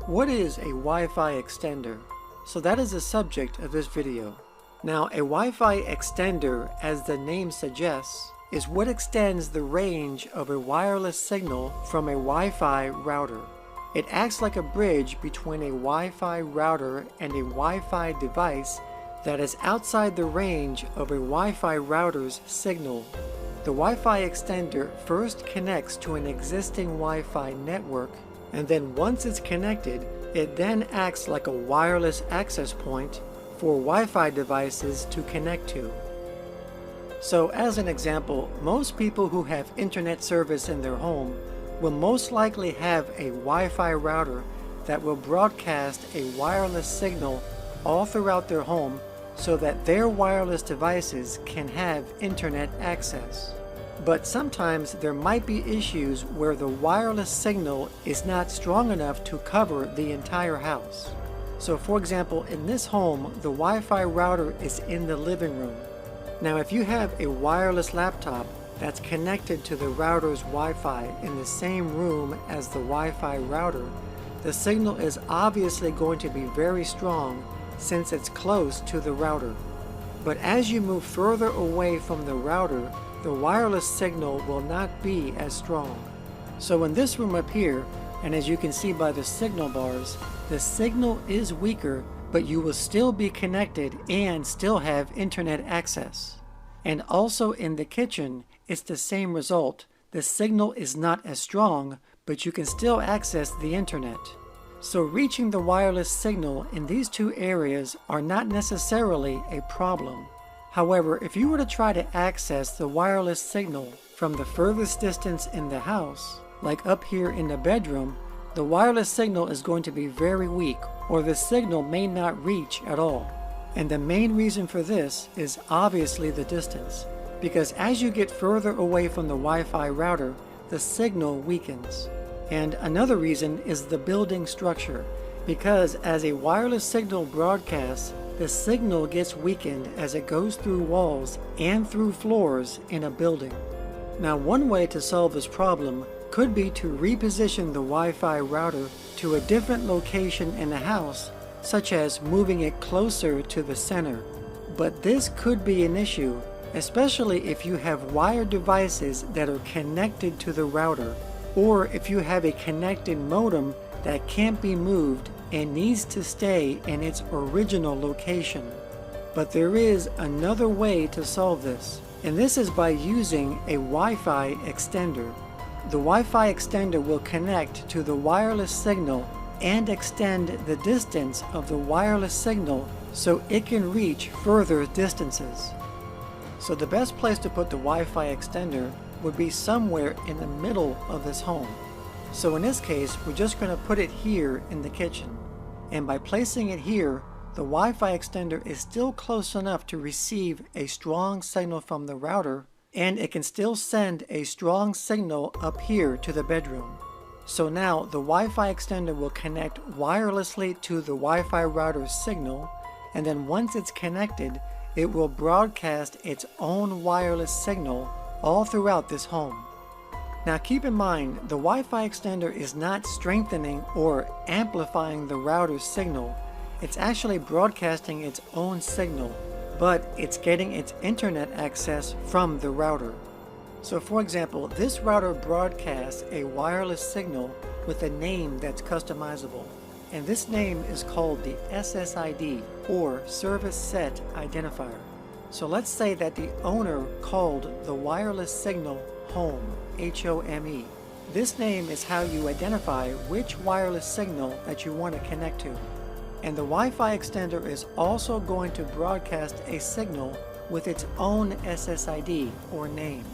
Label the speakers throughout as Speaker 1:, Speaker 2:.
Speaker 1: What is a Wi-Fi extender? So that is the subject of this video. Now, a Wi-Fi extender, as the name suggests, is what extends the range of a wireless signal from a Wi-Fi router. It acts like a bridge between a Wi-Fi router and a Wi-Fi device that is outside the range of a Wi-Fi router's signal. The Wi-Fi extender first connects to an existing Wi-Fi network, and then once it's connected, it then acts like a wireless access point for Wi-Fi devices to connect to. So as an example, most people who have internet service in their home will most likely have a Wi-Fi router that will broadcast a wireless signal all throughout their home so that their wireless devices can have internet access. But sometimes there might be issues where the wireless signal is not strong enough to cover the entire house. So for example, in this home, the Wi-Fi router is in the living room. Now if you have a wireless laptop that's connected to the router's Wi-Fi in the same room as the Wi-Fi router, the signal is obviously going to be very strong since it's close to the router. But as you move further away from the router, the wireless signal will not be as strong. So in this room up here, and as you can see by the signal bars, the signal is weaker, but you will still be connected and still have internet access. And also in the kitchen, it's the same result. The signal is not as strong, but you can still access the internet. So reaching the wireless signal in these two areas are not necessarily a problem. However, if you were to try to access the wireless signal from the furthest distance in the house, like up here in the bedroom, the wireless signal is going to be very weak, or the signal may not reach at all. And the main reason for this is obviously the distance, because as you get further away from the Wi-Fi router, the signal weakens. And another reason is the building structure, because as a wireless signal broadcasts, the signal gets weakened as it goes through walls and through floors in a building. Now, one way to solve this problem could be to reposition the Wi-Fi router to a different location in the house, such as moving it closer to the center. But this could be an issue, especially if you have wired devices that are connected to the router, or if you have a connected modem that can't be moved and needs to stay in its original location. But there is another way to solve this, and this is by using a Wi-Fi extender. The Wi-Fi extender will connect to the wireless signal and extend the distance of the wireless signal so it can reach further distances. So the best place to put the Wi-Fi extender would be somewhere in the middle of this home. So in this case, we're just going to put it here in the kitchen. And by placing it here, the Wi-Fi extender is still close enough to receive a strong signal from the router, and it can still send a strong signal up here to the bedroom. So now the Wi-Fi extender will connect wirelessly to the Wi-Fi router's signal, and then once it's connected, it will broadcast its own wireless signal all throughout this home. Now keep in mind, the Wi-Fi extender is not strengthening or amplifying the router's signal. It's actually broadcasting its own signal, but it's getting its internet access from the router. So for example, this router broadcasts a wireless signal with a name that's customizable. And this name is called the SSID, or Service Set Identifier. So let's say that the owner called the wireless signal Home, H-O-M-E. This name is how you identify which wireless signal that you want to connect to. And the Wi-Fi extender is also going to broadcast a signal with its own SSID, or name.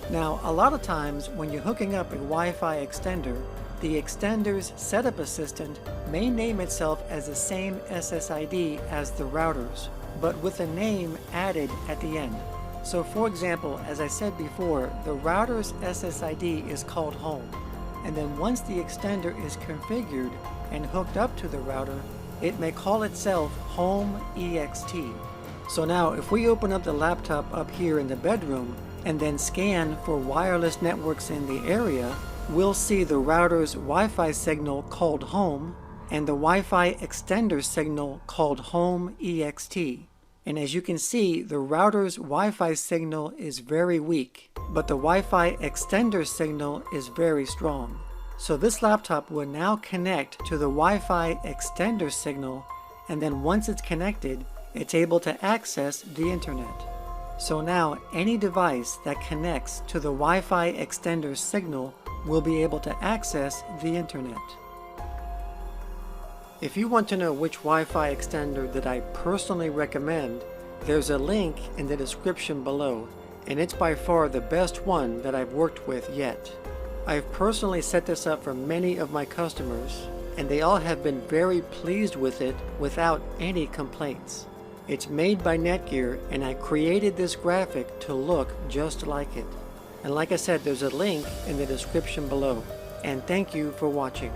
Speaker 1: Now, a lot of times when you're hooking up a Wi-Fi extender, the extender's setup assistant may name itself as the same SSID as the router's, but with a name added at the end. So for example, as I said before, the router's SSID is called Home, and then once the extender is configured and hooked up to the router, it may call itself Home EXT. So now if we open up the laptop up here in the bedroom and then scan for wireless networks in the area, we'll see the router's Wi-Fi signal called Home, and the Wi-Fi extender signal called Home EXT. And as you can see, the router's Wi-Fi signal is very weak, but the Wi-Fi extender signal is very strong. So this laptop will now connect to the Wi-Fi extender signal, and then once it's connected, it's able to access the internet. So now any device that connects to the Wi-Fi extender signal will be able to access the internet. If you want to know which Wi-Fi extender that I personally recommend, there's a link in the description below, and it's by far the best one that I've worked with yet. I've personally set this up for many of my customers, and they all have been very pleased with it without any complaints. It's made by Netgear, and I created this graphic to look just like it. And like I said, there's a link in the description below. And thank you for watching.